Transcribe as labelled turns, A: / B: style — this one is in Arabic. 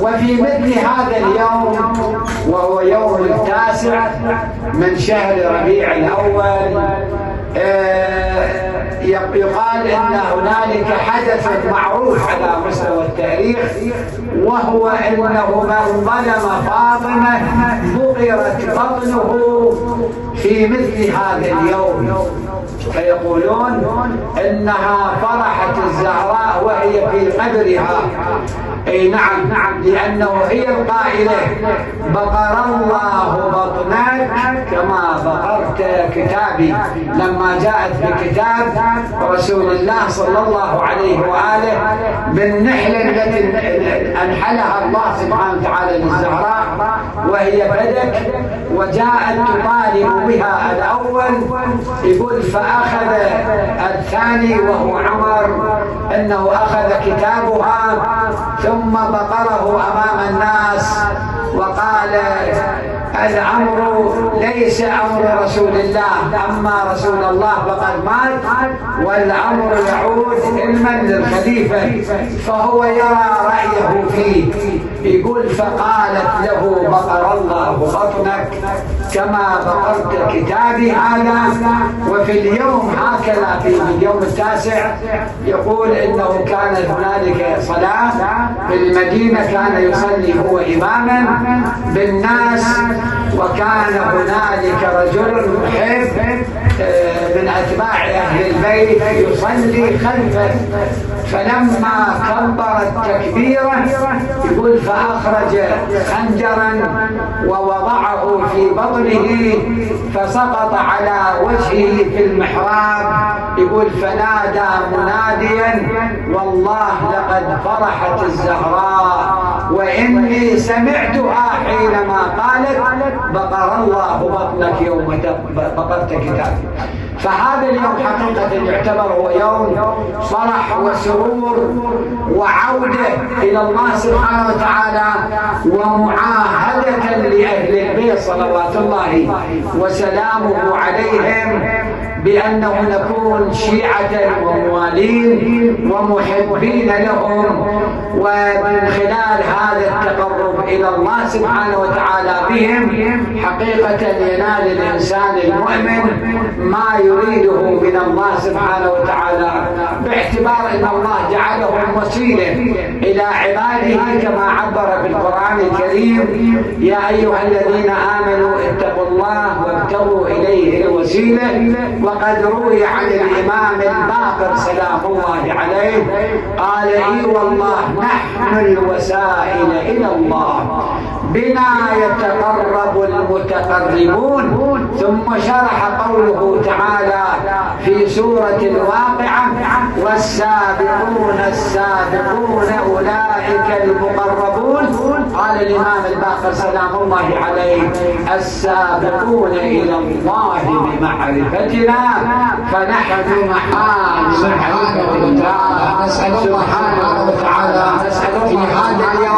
A: وفي مثل هذا اليوم وهو يوم 9 من شهر ربيع الأول يقال إن هنالك حدث معروف على مستوى التاريخ، وهو إنه من ظلم فاطمة بقرت بطنه في مثل هذا اليوم. فيقولون إنها فرحت الزهراء وهي في قبرها، أي نعم، لأنه هي القائلة بقر الله بطنك كما بقرت كتابي، لما جاءت بكتاب رسول الله صلى الله عليه وآله بالنحلة التي أنحلها الله سبحانه وتعالى للزهراء وهي بدك، وجاءت تطالب بها الأول، يقول فأخذ الثاني وهو عمر أنه أخذ كتابها ثم بقره أمام الناس وقال الأمر ليس أمر رسول الله، أما رسول الله فقد مات والأمر يعود علما للخليفة، فهو يرى رأيه فيه. يقول فقالت له بقر الله بطنك كما بقرت كتابي هذا. وفي اليوم هكذا في اليوم 9 يقول إنه كانت هنالك صلاة في المدينة، كان يصلي هو إماما بالناس، وكان هنالك رجل محب من أتباع أهل البيت يصلي خلفه، فلما كبر التكبيرة يقول فأخرج خنجرا ووضعه في بطنه فسقط على وجهه في المحراب. يقول فنادى مناديا والله لقد فرحت الزهراء وإني سمعتها حينما قالت بقر الله بطنك يوم بقرت كتابي. فهذا اليوم حقيقة يعتبر هو يوم فرح وسرور وعودة إلى الله سبحانه وتعالى ومعاهدة لأهل البيت صلوات الله وسلامه عليهم بأنه نكون شيعة وموالين ومحبين لهم، ومن خلال هذا التقرب إلى الله سبحانه وتعالى بهم حقيقة ينال الإنسان المؤمن ما يريده من الله سبحانه وتعالى، باعتبار أن الله جعلهم وسيلة إلى عباده كما عبر في القرآن الكريم يا أيها الذين آمنوا اتقوا الله وابتغوا إليه الوسيلة. وقد روي عن الإمام الباقر سلام الله عليه قال إي والله نحن الوسائل إلى الله بنا يتقرب المتقربون. ثم شرح قوله تعالى في سورة الواقعة والسابقون السابقون أولئك المقربون. قال الإمام الباقر سلام الله عليه السابقون إلى الله بمعرفتنا فنحن محال سبحانه وتعالى في هذا اليوم